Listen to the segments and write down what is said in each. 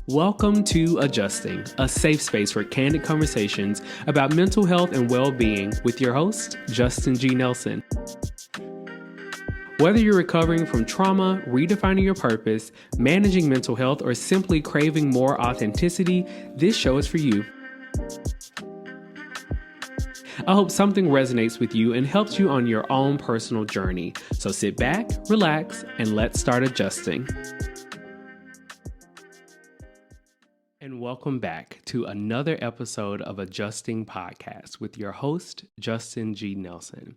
Welcome to Adjusting, a safe space for candid conversations about mental health and well-being with your host, Justin G. Nelson. Whether you're recovering from trauma, redefining your purpose, managing mental health, or simply craving more authenticity, this show is for you. I hope something resonates with you and helps you on your own personal journey. So sit back, relax, and let's start adjusting. And welcome back to another episode of Adjusting Podcast with your host, Justin G. Nelson.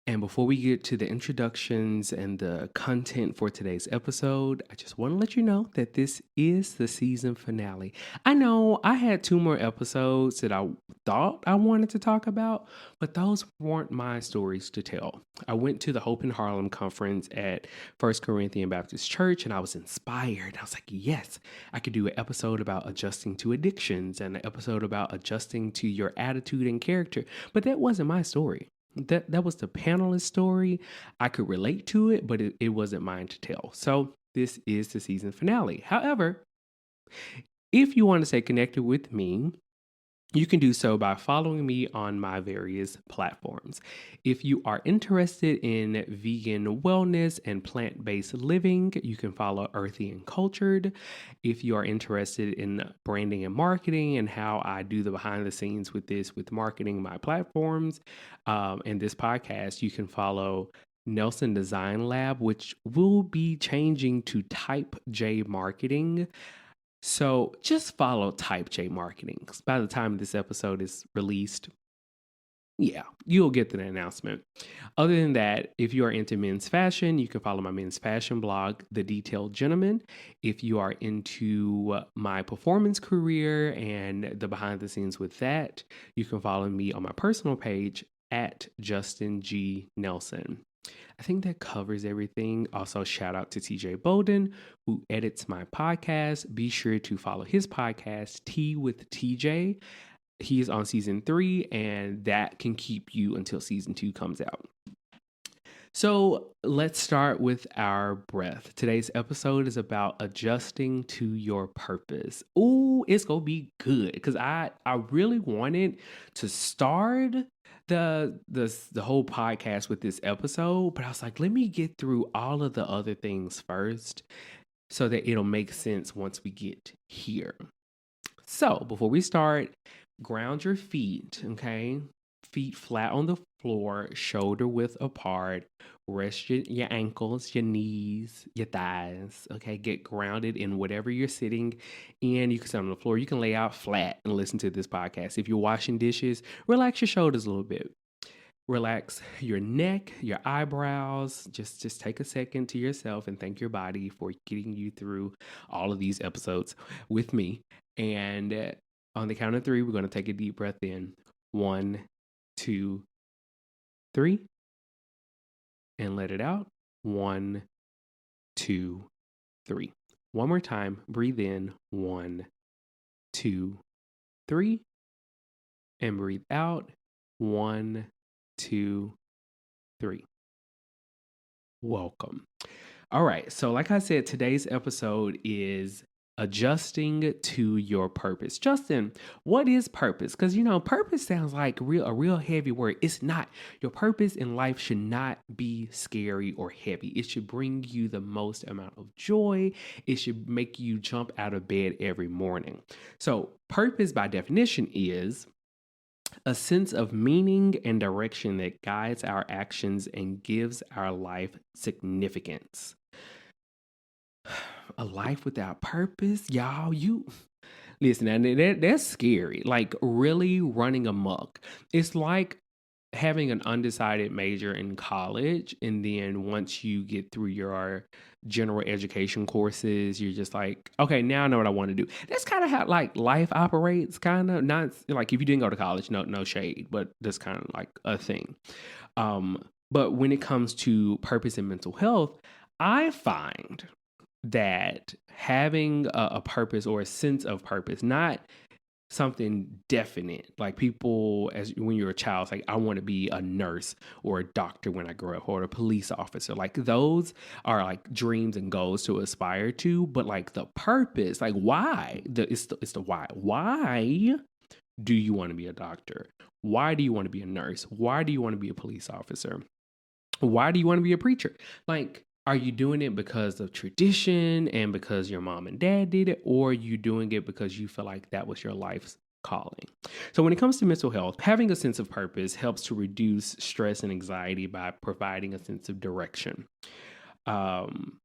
And before we get to the introductions and the content for today's episode, I just want to let you know that this is the season finale. I know I had 2 more episodes that I thought I wanted to talk about, but those weren't my stories to tell. I went to the Hope in Harlem conference at First Corinthian Baptist Church, and I was inspired. I was like, yes, I could do an episode about adjusting to addictions and an episode about adjusting to your attitude and character, but that wasn't my story. That was the panelist story. I could relate to it, but it wasn't mine to tell. So this is the season finale. However, if you want to stay connected with me, you can do so by following me on my various platforms. If you are interested in vegan wellness and plant-based living, you can follow Earthy and Cultured. If you are interested in branding and marketing and how I do the behind the scenes with marketing my platforms and this podcast, you can follow Nelson Design Lab, which will be changing to Type J Marketing. So just follow Type J Marketing. 'Cause by the time this episode is released, you'll get the announcement. Other than that, if you are into men's fashion, you can follow my men's fashion blog, The Detailed Gentleman. If you are into my performance career and the behind the scenes with that, you can follow me on my personal page at Justin G. Nelson. I think that covers everything. Also, shout out to TJ Bolden, who edits my podcast. Be sure to follow his podcast, Tea with TJ. He's on season 3, and that can keep you until season 2 comes out. So let's start with our breath. Today's episode is about adjusting to your purpose. Ooh, it's gonna be good because I really wanted to start the whole podcast with this episode, but I was like, let me get through all of the other things first so that it'll make sense once we get here. So before we start, ground your feet, okay? Feet flat on the floor, shoulder width apart. Rest your ankles, your knees, your thighs, okay? Get grounded in whatever you're sitting in. You can sit on the floor. You can lay out flat and listen to this podcast. If you're washing dishes, relax your shoulders a little bit. Relax your neck, your eyebrows. Just take a second to yourself and thank your body for getting you through all of these episodes with me. And on the count of 3, we're going to take a deep breath in. 1, 2, 3. And let it out. 1, 2, 3. One more time. Breathe in. 1, 2, 3. And breathe out. 1, 2, 3. Welcome. All right. So like I said, today's episode is adjusting to your purpose. Justin, what is purpose? Because, purpose sounds like a real heavy word. It's not. Your purpose in life should not be scary or heavy. It should bring you the most amount of joy. It should make you jump out of bed every morning. So purpose by definition is a sense of meaning and direction that guides our actions and gives our life significance. A life without purpose, y'all, listen, and that's scary. Like really running amok. It's like having an undecided major in college, and then once you get through your general education courses, you're just like, okay, now I know what I want to do. That's kind of how like life operates, kind of. Not like if you didn't go to college, no shade, but that's kind of like a thing. But when it comes to purpose and mental health, I find that having a purpose or a sense of purpose, not something definite. Like people, as when you're a child, it's like, I want to be a nurse or a doctor when I grow up, or a police officer. Like those are like dreams and goals to aspire to. But like the purpose, like why? It's the why. Why do you want to be a doctor? Why do you want to be a nurse? Why do you want to be a police officer? Why do you want to be a preacher? Like, are you doing it because of tradition and because your mom and dad did it, or are you doing it because you feel like that was your life's calling? So, when it comes to mental health, having a sense of purpose helps to reduce stress and anxiety by providing a sense of direction. Um,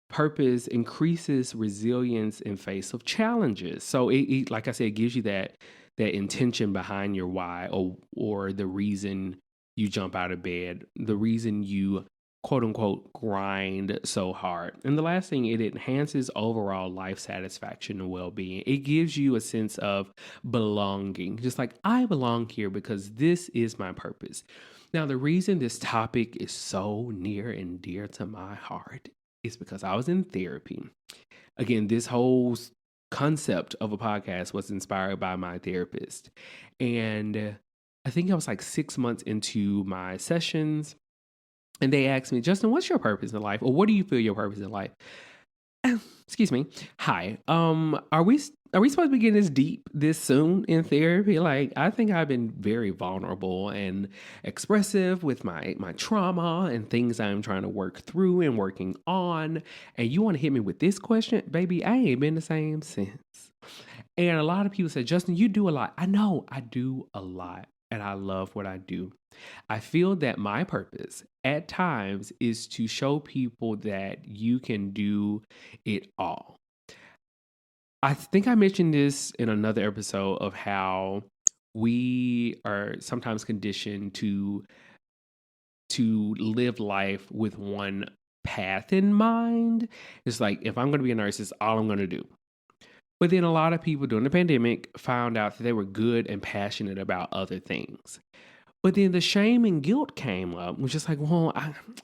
Purpose increases resilience in face of challenges. So, like I said, it gives you that intention behind your why, or the reason you jump out of bed, the reason you quote unquote grind so hard. And the last thing, it enhances overall life satisfaction and well-being. It gives you a sense of belonging, just like I belong here because this is my purpose. Now, the reason this topic is so near and dear to my heart is because I was in therapy. Again, this whole concept of a podcast was inspired by my therapist. And I think I was like 6 months into my sessions, and they asked me, Justin, what's your purpose in life? Or what do you feel your purpose in life? Excuse me. Hi. Are we supposed to be getting this deep this soon in therapy? Like, I think I've been very vulnerable and expressive with my trauma and things I'm trying to work through and working on. And you want to hit me with this question? Baby, I ain't been the same since. And a lot of people say, Justin, you do a lot. I know I do a lot, and I love what I do. I feel that my purpose at times is to show people that you can do it all. I think I mentioned this in another episode of how we are sometimes conditioned to live life with one path in mind. It's like, if I'm going to be a nurse, it's all I'm going to do. But then a lot of people during the pandemic found out that they were good and passionate about other things. But then the shame and guilt came up, which is like, well,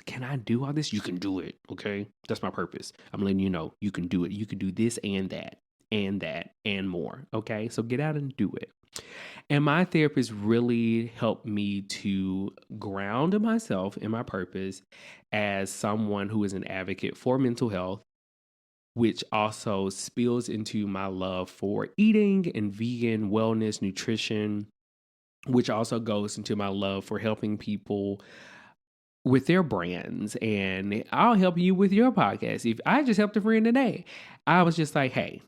can I do all this? You can do it. Okay. That's my purpose. I'm letting you know you can do it. You can do this and that and more. Okay. So get out and do it. And my therapist really helped me to ground myself in my purpose as someone who is an advocate for mental health, which also spills into my love for eating and vegan wellness, nutrition, which also goes into my love for helping people with their brands. And I'll help you with your podcast. If I just helped a friend today, I was just like, hey,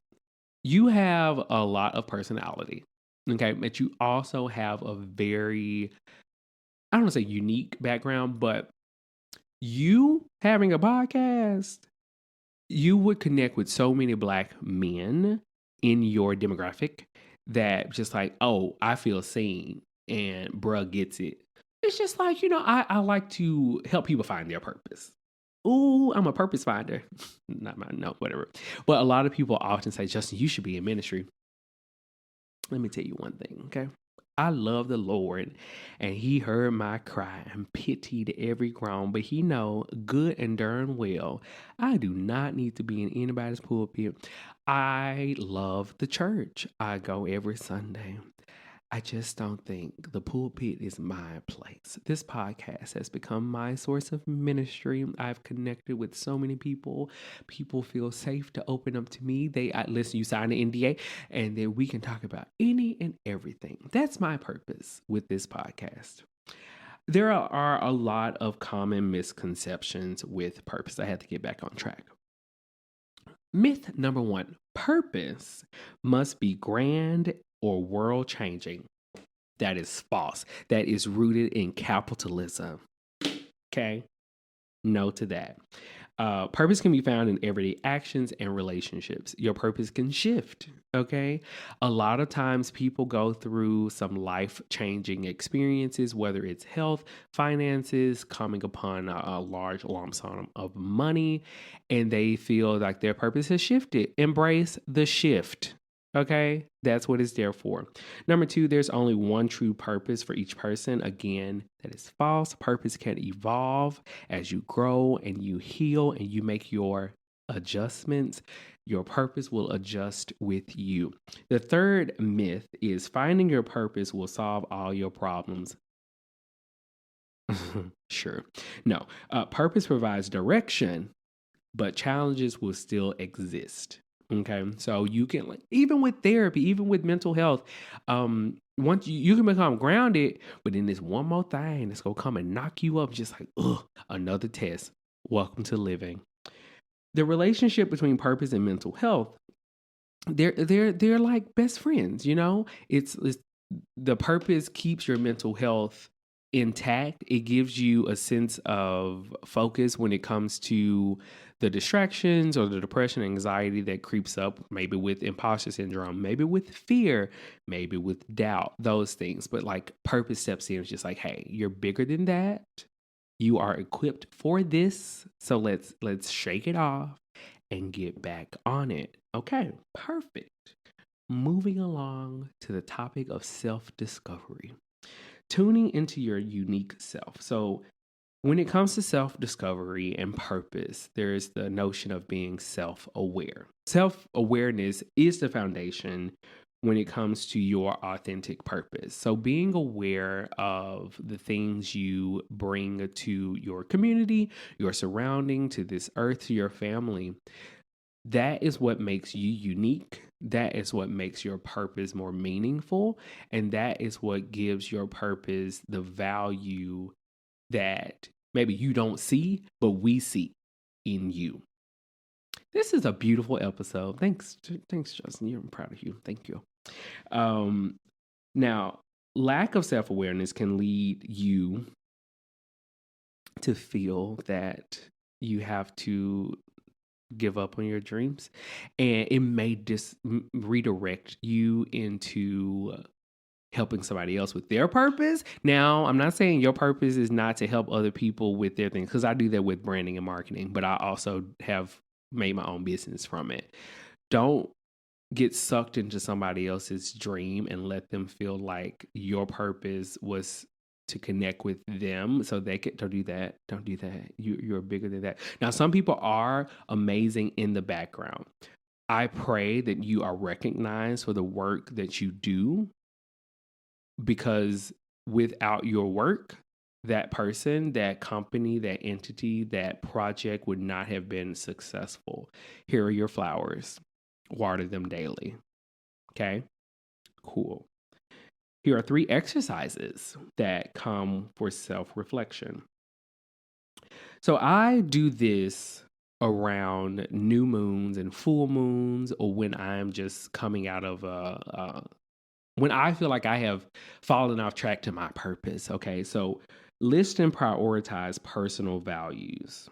you have a lot of personality. Okay. But you also have a very, I don't want to say unique background, but you having a podcast, you would connect with so many Black men in your demographic that just like, oh, I feel seen and bruh gets it. It's just like, I like to help people find their purpose. Ooh, I'm a purpose finder. Not my, no, whatever. But a lot of people often say, Justin, you should be in ministry. Let me tell you one thing, okay? I love the Lord, and he heard my cry and pitied every groan, but he know good and darn well I do not need to be in anybody's pulpit. I love the church. I go every Sunday. I just don't think the pulpit is my place. This podcast has become my source of ministry. I've connected with so many people. People feel safe to open up to me. Listen, you sign an NDA, and then we can talk about any and everything. That's my purpose with this podcast. There are a lot of common misconceptions with purpose. I had to get back on track. Myth number one, purpose must be grand or world changing. That is false. That is rooted in capitalism. Okay? No to that. Purpose can be found in everyday actions and relationships. Your purpose can shift. Okay. A lot of times people go through some life changing experiences, whether it's health, finances, coming upon a large lump sum of money, and they feel like their purpose has shifted. Embrace the shift. Okay, that's what it's there for. Number two, there's only one true purpose for each person. Again, that is false. Purpose can evolve as you grow and you heal and you make your adjustments, your purpose will adjust with you. The third myth is finding your purpose will solve all your problems. Sure. No, purpose provides direction, but challenges will still exist. Okay. So you can, like, even with therapy, even with mental health, once you can become grounded, but then there's one more thing that's gonna come and knock you up, just like, ugh, another test. Welcome to living. The relationship between purpose and mental health, they're like best friends, you know? It's the purpose keeps your mental health intact. It gives you a sense of focus when it comes to the distractions or the depression, anxiety that creeps up, maybe with imposter syndrome, maybe with fear, maybe with doubt, those things. But like purpose steps in, it's just like, hey, you're bigger than that. You are equipped for this. So let's shake it off and get back on it. Okay, perfect. Moving along to the topic of self-discovery. Tuning into your unique self. So when it comes to self discovery and purpose, there's the notion of being self aware. Self awareness is the foundation when it comes to your authentic purpose. So, being aware of the things you bring to your community, your surrounding, to this earth, to your family, that is what makes you unique. That is what makes your purpose more meaningful. And that is what gives your purpose the value that maybe you don't see, but we see in you. This is a beautiful episode. Thanks, Justin. I'm proud of you. Thank you. Um, Now, lack of self awareness can lead you to feel that you have to give up on your dreams, and it may redirect you into helping somebody else with their purpose. Now, I'm not saying your purpose is not to help other people with their things, because I do that with branding and marketing, but I also have made my own business from it. Don't get sucked into somebody else's dream and let them feel like your purpose was to connect with them so they can. Don't do that. Don't do that. You're bigger than that. Now, some people are amazing in the background. I pray that you are recognized for the work that you do, because without your work, that person, that company, that entity, that project would not have been successful. Here are your flowers. Water them daily. Okay? Cool. Here are 3 exercises that come for self-reflection. So I do this around new moons and full moons, or when I'm just coming out of when I feel like I have fallen off track to my purpose. Okay, so list and prioritize personal values.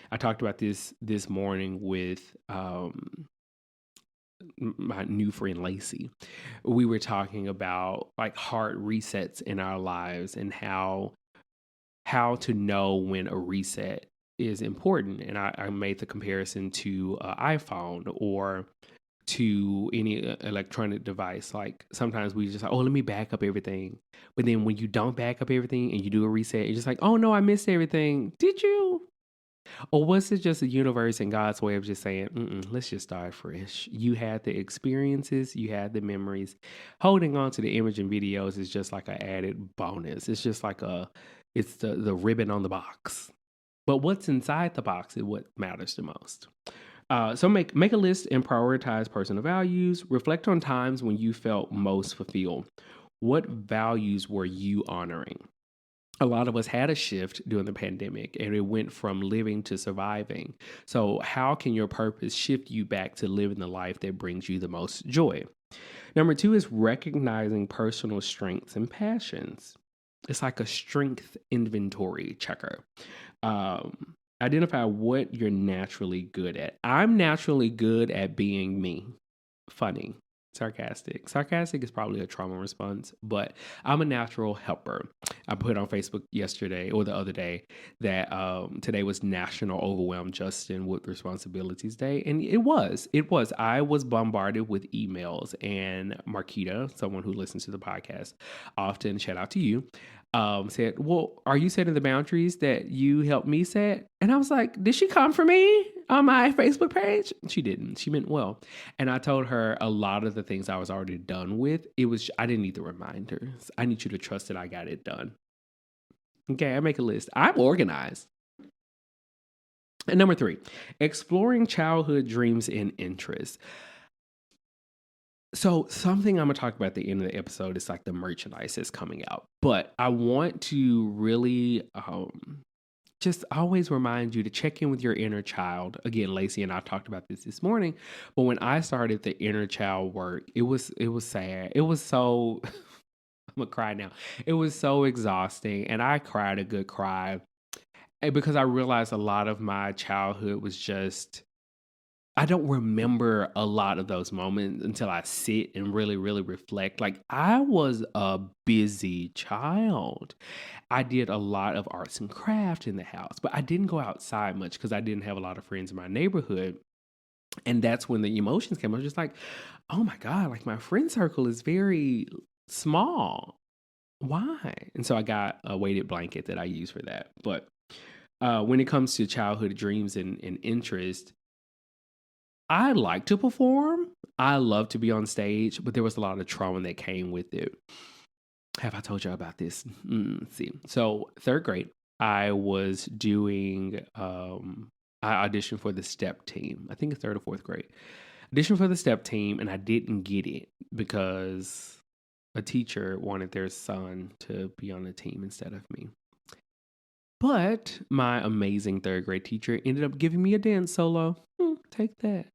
I talked about this morning with my new friend Lacey. We were talking about like hard resets in our lives and how to know when a reset is important. And I made the comparison to iPhone or to any electronic device. Like sometimes we just like, oh, let me back up everything. But then when you don't back up everything and you do a reset, you're just like, oh no, I missed everything. Did you? Or was it just a universe and God's way of just saying, let's just start fresh? You had the experiences, you had the memories. Holding on to the image and videos is just like an added bonus. It's just like it's the ribbon on the box. But what's inside the box is what matters the most. So make a list and prioritize personal values. Reflect on times when you felt most fulfilled. What values were you honoring? A lot of us had a shift during the pandemic, and it went from living to surviving. So how can your purpose shift you back to living the life that brings you the most joy? Number 2 is recognizing personal strengths and passions. It's like a strength inventory checker. Identify what you're naturally good at. I'm naturally good at being me, funny, sarcastic. Sarcastic is probably a trauma response, but I'm a natural helper. I put on Facebook yesterday or the other day that today was National Overwhelmed Justin with Responsibilities Day. And it was. I was bombarded with emails, and Marquita, someone who listens to the podcast often, shout out to you, said, well, are you setting the boundaries that you helped me set? And I was like, did she come for me on my Facebook page? She didn't. She meant well. And I told her a lot of the things I was already done with. I didn't need the reminders. I need you to trust that I got it done. Okay, I make a list. I'm organized. And number 3, exploring childhood dreams and interests. So something I'm gonna talk about at the end of the episode is like the merchandise that's coming out. But I want to really just always remind you to check in with your inner child. Again, Lacey and I talked about this morning, but when I started the inner child work, it was sad. It was so I'm gonna cry now. It was so exhausting, and I cried a good cry because I realized a lot of my childhood was just I don't remember a lot of those moments until I sit and really, really reflect. Like, I was a busy child. I did a lot of arts and craft in the house, but I didn't go outside much because I didn't have a lot of friends in my neighborhood. And that's when the emotions came. I was just like, oh my God, like my friend circle is very small. Why? And so I got a weighted blanket that I use for that. But when it comes to childhood dreams and interest, I like to perform. I love to be on stage, but there was a lot of trauma that came with it. Have I told you about this? Let's see. So, third grade, I was doing, I auditioned for the step team. I think it's third or fourth grade. Auditioned for the step team, and I didn't get it because a teacher wanted their son to be on the team instead of me. But my amazing third grade teacher ended up giving me a dance solo. Take that.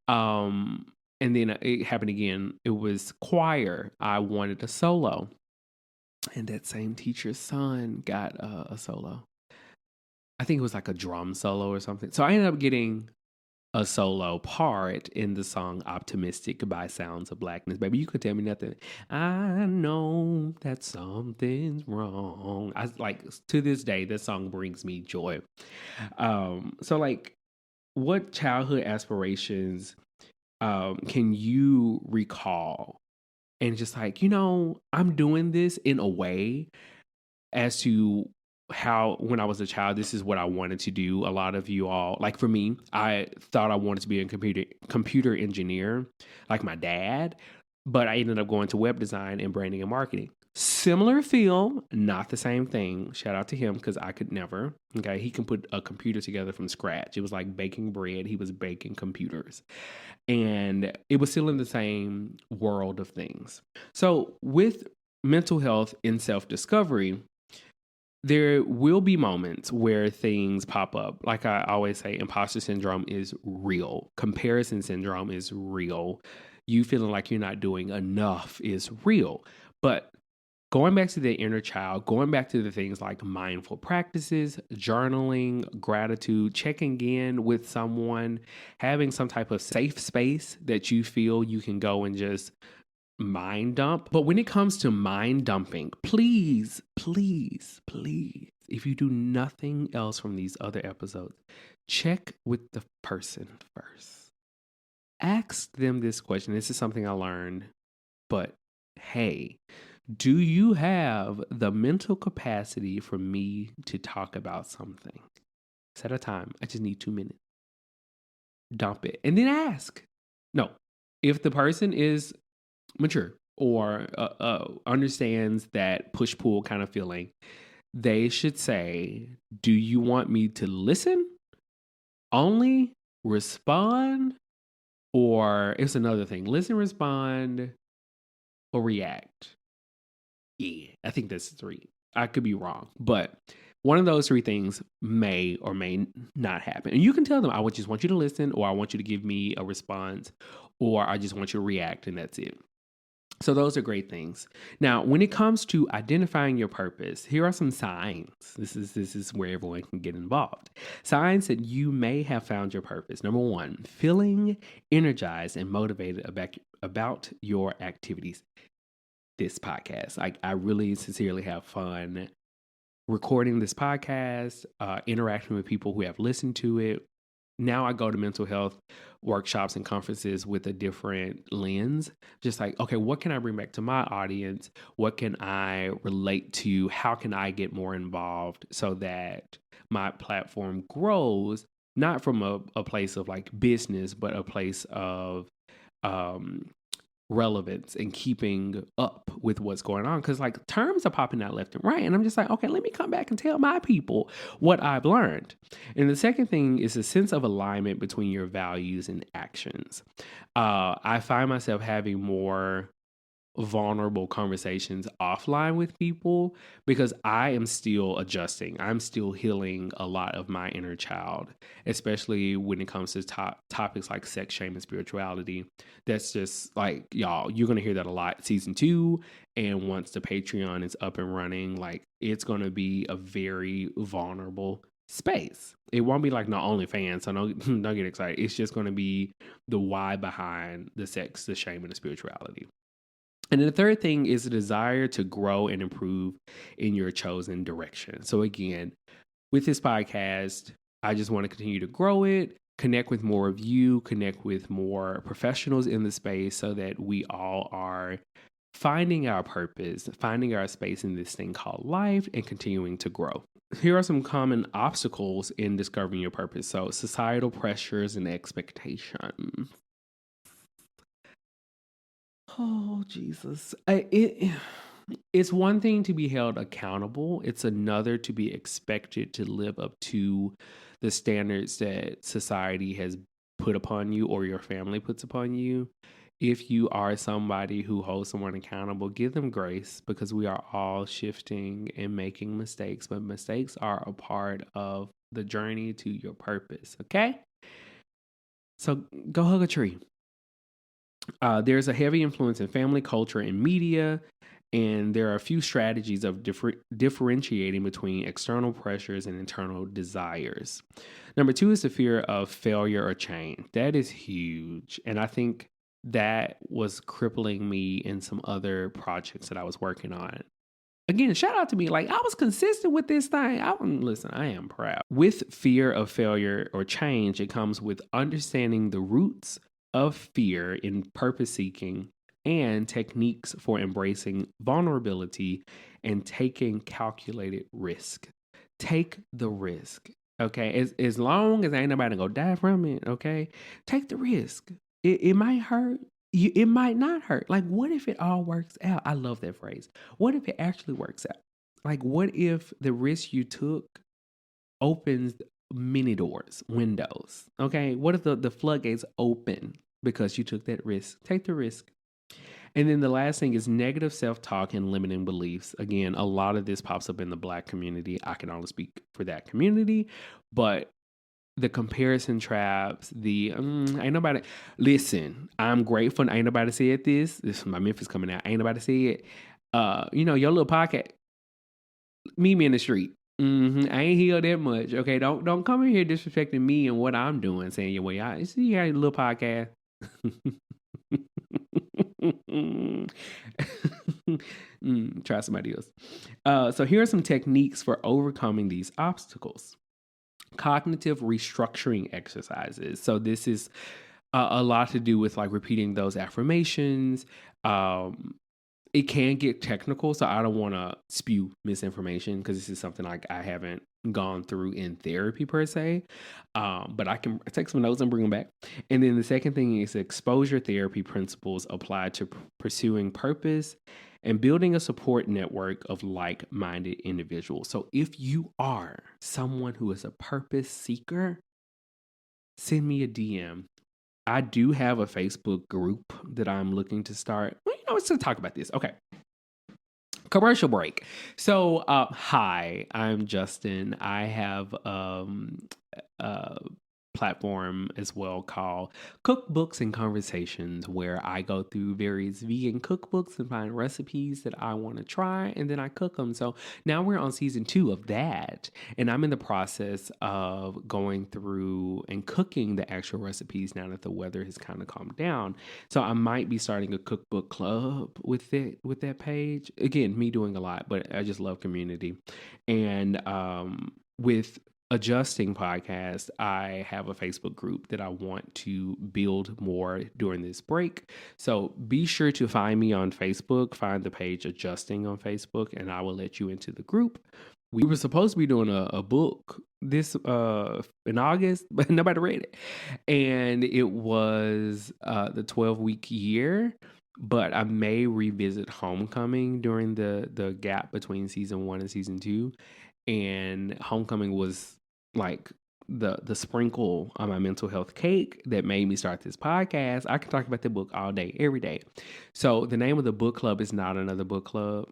And then it happened again. It was choir. I wanted a solo. And that same teacher's son got a solo. I think it was like a drum solo or something. So I ended up getting a solo part in the song Optimistic by Sounds of Blackness. Baby, you could tell me nothing. I know that something's wrong. I like to this day, this song brings me joy. So like what childhood aspirations can you recall? And just like, I'm doing this in a way as to how when I was a child, this is what I wanted to do. A lot of you all, like for me, I thought I wanted to be a computer engineer, like my dad, but I ended up going to web design and branding and marketing. Similar feel, not the same thing. Shout out to him because I could never. Okay, he can put a computer together from scratch. It was like baking bread. He was baking computers. And it was still in the same world of things. So with mental health and self-discovery, there will be moments where things pop up. Like I always say, imposter syndrome is real. Comparison syndrome is real. You feeling like you're not doing enough is real. But going back to the inner child, going back to the things like mindful practices, journaling, gratitude, checking in with someone, having some type of safe space that you feel you can go and just mind dump. But when it comes to mind dumping, please, please, please, if you do nothing else from these other episodes, check with the person first. Ask them this question. This is something I learned, but hey, do you have the mental capacity for me to talk about something? Set a time. I just need 2 minutes. Dump it. And then ask. No. If the person is mature or understands that push-pull kind of feeling, they should say, do you want me to listen? Only? Respond? Or it's another thing. Listen, respond, or react. Yeah, I think that's 3. I could be wrong, but one of those 3 things may or may not happen. And you can tell them, I just want you to listen, or I want you to give me a response, or I just want you to react, and that's it. So those are great things. Now, when it comes to identifying your purpose, here are some signs. This is where everyone can get involved. Signs that you may have found your purpose. Number 1, feeling energized and motivated about your activities. This podcast. I really sincerely have fun recording this podcast, interacting with people who have listened to it. now I go to mental health workshops and conferences with a different lens. Just like, okay, what can I bring back to my audience? What can I relate to? How can I get more involved so that my platform grows, not from a place of like business, but a place of um relevance and keeping up with what's going on, because like terms are popping out left and right, and I'm just like, okay, let me come back and tell my people what I've learned. And the second thing is a sense of alignment between your values and actions. I find myself having more vulnerable conversations offline with people because I am still adjusting. I'm still healing a lot of my inner child, especially when it comes to topics like sex, shame, and spirituality. That's just like, y'all, you're going to hear that a lot season 2. And once the Patreon is up and running, like it's going to be a very vulnerable space. It won't be like no OnlyFans, so don't get excited. It's just going to be the why behind the sex, the shame, and the spirituality. And then the third thing is a desire to grow and improve in your chosen direction. So again, with this podcast, I just want to continue to grow it, connect with more of you, connect with more professionals in the space so that we all are finding our purpose, finding our space in this thing called life, and continuing to grow. Here are some common obstacles in discovering your purpose. So societal pressures and expectations. Oh, Jesus. It's one thing to be held accountable. It's another to be expected to live up to the standards that society has put upon you or your family puts upon you. If you are somebody who holds someone accountable, give them grace, because we are all shifting and making mistakes, but mistakes are a part of the journey to your purpose. Okay? So go hug a tree. There's a heavy influence in family culture and media, and there are a few strategies of differentiating between external pressures and internal desires. Number 2 is the fear of failure or change. That is huge. And I think that was crippling me in some other projects that I was working on. Again, shout out to me. Like, I was consistent with this thing. Listen, I am proud. With fear of failure or change, it comes with understanding the roots of fear in purpose seeking and techniques for embracing vulnerability and taking calculated risk. Take the risk. Okay. As long as ain't nobody gonna die from it, okay? Take the risk. It might hurt. It might not hurt. Like, what if it all works out? I love that phrase. What if it actually works out? Like, what if the risk you took opens many doors, windows? Okay. What if the floodgates open because you took that risk? Take the risk. And then the last thing is negative self talk and limiting beliefs. Again, a lot of this pops up in the Black community. I can only speak for that community, but the comparison traps, ain't nobody, listen, I'm grateful. Ain't nobody said this. This is my Memphis coming out. Ain't nobody said, your little podcast, meet me in the street. I ain't healed that much. Okay. Don't come in here disrespecting me and what I'm doing, saying your way. I see you got a little podcast. Try somebody else. So here are some techniques for overcoming these obstacles. Cognitive restructuring exercises. So this is a lot to do with like repeating those affirmations. It can get technical, so I don't want to spew misinformation because this is something like I haven't gone through in therapy per se, but I can take some notes and bring them back. And then the second thing is exposure therapy principles applied to pursuing purpose and building a support network of like-minded individuals. So if you are someone who is a purpose seeker, send me a DM. I do have a Facebook group that I'm looking to start. Well, let's talk about this. Okay. Commercial break. So, hi, I'm Justin. I have a platform as well called Cookbooks and Conversations, where I go through various vegan cookbooks and find recipes that I want to try, and then I cook them. So now we're on season 2 of that, and I'm in the process of going through and cooking the actual recipes now that the weather has kind of calmed down. So I might be starting a cookbook club with that page. Again, me doing a lot, but I just love community. And with Adjusting podcast, I have a Facebook group that I want to build more during this break. So be sure to find me on Facebook, find the page Adjusting on Facebook, and I will let you into the group. We were supposed to be doing a book this in August, but nobody read it. And it was the 12-week year, but I may revisit Homecoming during the gap between season 1 and season 2. And Homecoming was like the sprinkle on my mental health cake that made me start this podcast. I can talk about the book all day, every day. So the name of the book club is not another book club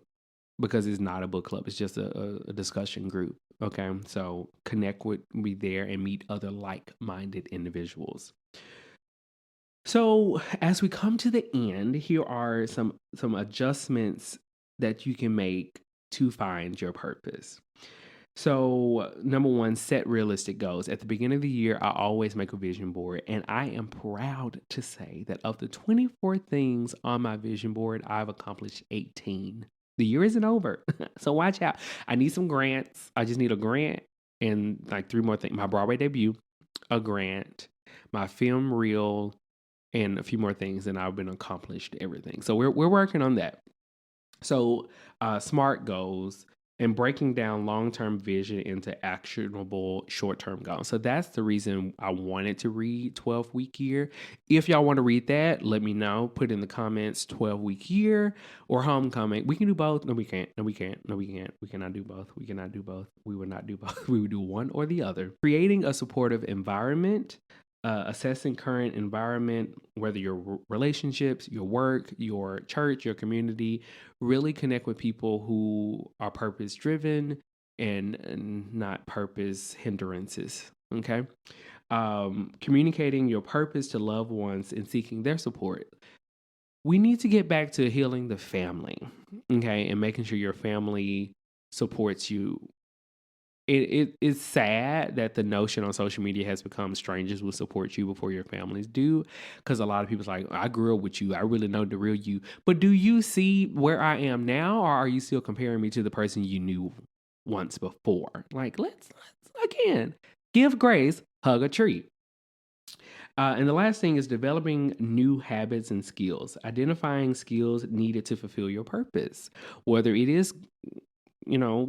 because it's not a book club. It's just a discussion group. Okay. So connect with me there and meet other like-minded individuals. So as we come to the end, here are some adjustments that you can make to find your purpose. So, number one, set realistic goals. At the beginning of the year, I always make a vision board, and I am proud to say that of the 24 things on my vision board, I've accomplished 18. The year isn't over, so watch out. I need some grants. I just need a grant and like 3 more things. My Broadway debut, a grant, my film reel, and a few more things, and I've been accomplished everything. So we're working on that. So, SMART goals and breaking down long-term vision into actionable short-term goals. So that's the reason I wanted to read 12-week year. If y'all want to read that, let me know. Put in the comments 12-week year or Homecoming. We can do both. No, we can't. No, we can't. No, we can't. We cannot do both. We cannot do both. We would not do both. We would do one or the other. Creating a supportive environment. Assessing current environment, whether your relationships, your work, your church, your community, really connect with people who are purpose driven and not purpose hindrances. Okay. Communicating your purpose to loved ones and seeking their support. We need to get back to healing the family. Okay. And making sure your family supports you. It's sad that the notion on social media has become strangers will support you before your families do, because a lot of people's like, I grew up with you, I really know the real you. But do you see where I am now, or are you still comparing me to the person you knew once before? Like, let's again give grace, hug a tree. And the last thing is developing new habits and skills, identifying skills needed to fulfill your purpose, whether it is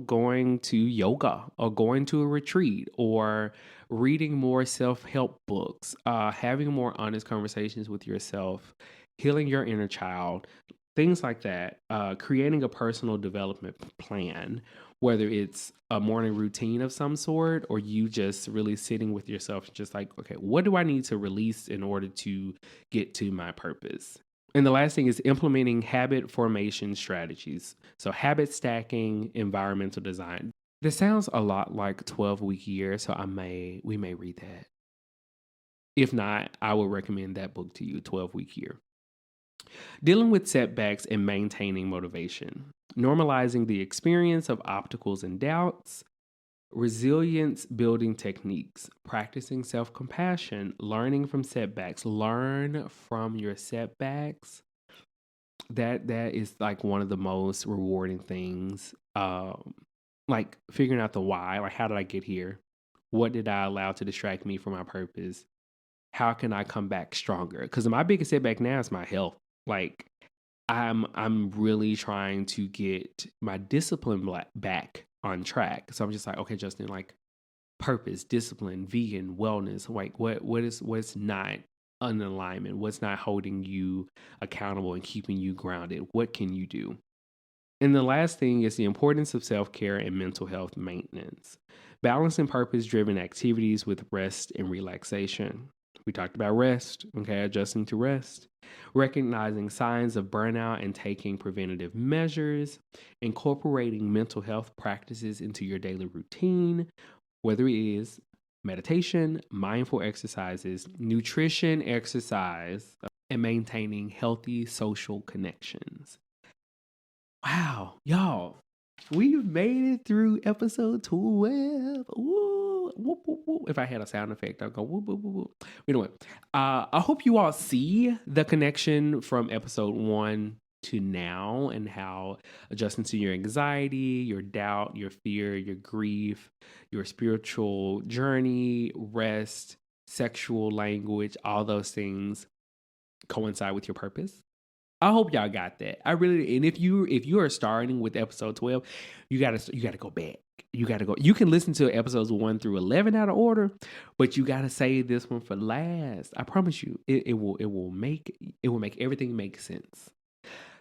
going to yoga or going to a retreat or reading more self-help books, having more honest conversations with yourself, healing your inner child, things like that, creating a personal development plan, whether it's a morning routine of some sort or you just really sitting with yourself, just like, okay, what do I need to release in order to get to my purpose? And the last thing is implementing habit formation strategies. So habit stacking, environmental design. This sounds a lot like 12-week year, so we may read that. If not, I would recommend that book to you, 12-week year. Dealing with setbacks and maintaining motivation. Normalizing the experience of obstacles and doubts. Resilience building techniques, practicing self-compassion, learning from setbacks, learn from your setbacks. That is like one of the most rewarding things. Like figuring out the why, like how did I get here? What did I allow to distract me from my purpose? How can I come back stronger? Because my biggest setback now is my health. Like I'm really trying to get my discipline back on track. So I'm just like, okay, Justin, like purpose, discipline, vegan, wellness, like what's not an alignment, what's not holding you accountable and keeping you grounded? What can you do? And the last thing is the importance of self-care and mental health maintenance. Balancing purpose-driven activities with rest and relaxation. We talked about rest, okay, adjusting to rest, recognizing signs of burnout and taking preventative measures, incorporating mental health practices into your daily routine, whether it is meditation, mindful exercises, nutrition, exercise, and maintaining healthy social connections. Wow, y'all, we've made it through episode 12. Ooh, whoop, whoop, whoop. If I had a sound effect, I'd go whoop, whoop, whoop, whoop. You know what? I hope you all see the connection from episode 1 to now and how adjusting to your anxiety, your doubt, your fear, your grief, your spiritual journey, rest, sexual language, all those things coincide with your purpose. I hope y'all got that. I really, and if you are starting with episode 12, you gotta go back. You gotta go. You can listen to episodes 1 through 11 out of order, but you gotta save this one for last. I promise you, it will make everything make sense.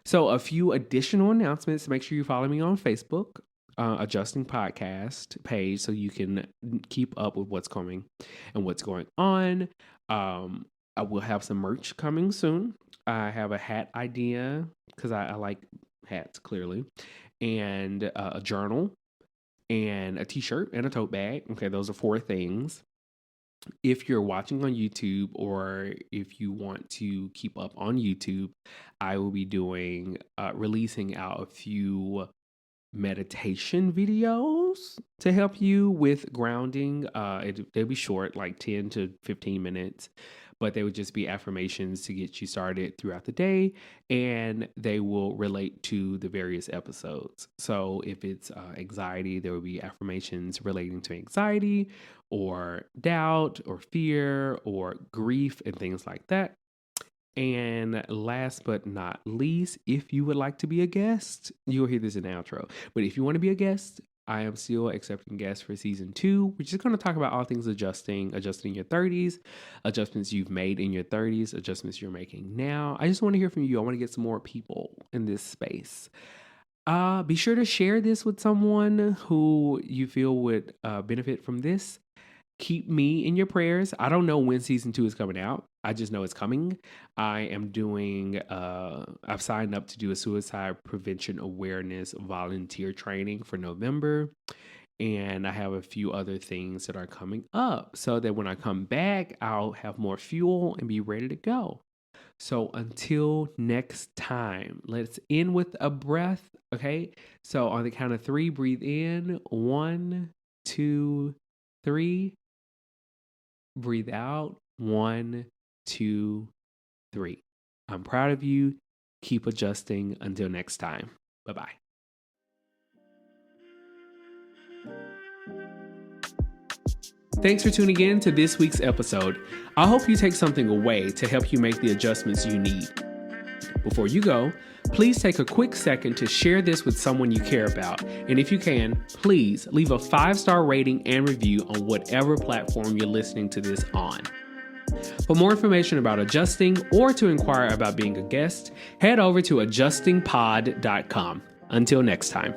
So a few additional announcements. Make sure you follow me on Facebook, Adjusting Podcast page, so you can keep up with what's coming and what's going on. I will have some merch coming soon. I have a hat idea because I like hats clearly, and a journal, and a t-shirt and a tote bag. Okay, those are 4 things. If you're watching on YouTube, or if you want to keep up on YouTube, I will be releasing out a few meditation videos to help you with grounding. They'll be short, like 10 to 15 minutes, but they would just be affirmations to get you started throughout the day, and they will relate to the various episodes. So if it's anxiety, there will be affirmations relating to anxiety or doubt or fear or grief and things like that. And last but not least, if you would like to be a guest, you'll hear this in the outro. But if you want to be a guest, I am still accepting guests for season 2. We're just going to talk about all things adjusting your 30s, adjustments you've made in your 30s, adjustments you're making now. I just want to hear from you. I want to get some more people in this space. Be sure to share this with someone who you feel would benefit from this. Keep me in your prayers. I don't know when season 2 is coming out. I just know it's coming. I am doing, I've signed up to do a suicide prevention awareness volunteer training for November. And I have a few other things that are coming up so that when I come back, I'll have more fuel and be ready to go. So until next time, let's end with a breath. Okay. So on the count of 3, breathe in. 1, 2, 3. Breathe out. 1, 2, 3. I'm proud of you. Keep adjusting. Until next time. Bye-bye. Thanks for tuning in to this week's episode. I hope you take something away to help you make the adjustments you need. Before you go, please take a quick second to share this with someone you care about. And if you can, please leave a 5-star rating and review on whatever platform you're listening to this on. For more information about adjusting or to inquire about being a guest, head over to adjustingpod.com. Until next time.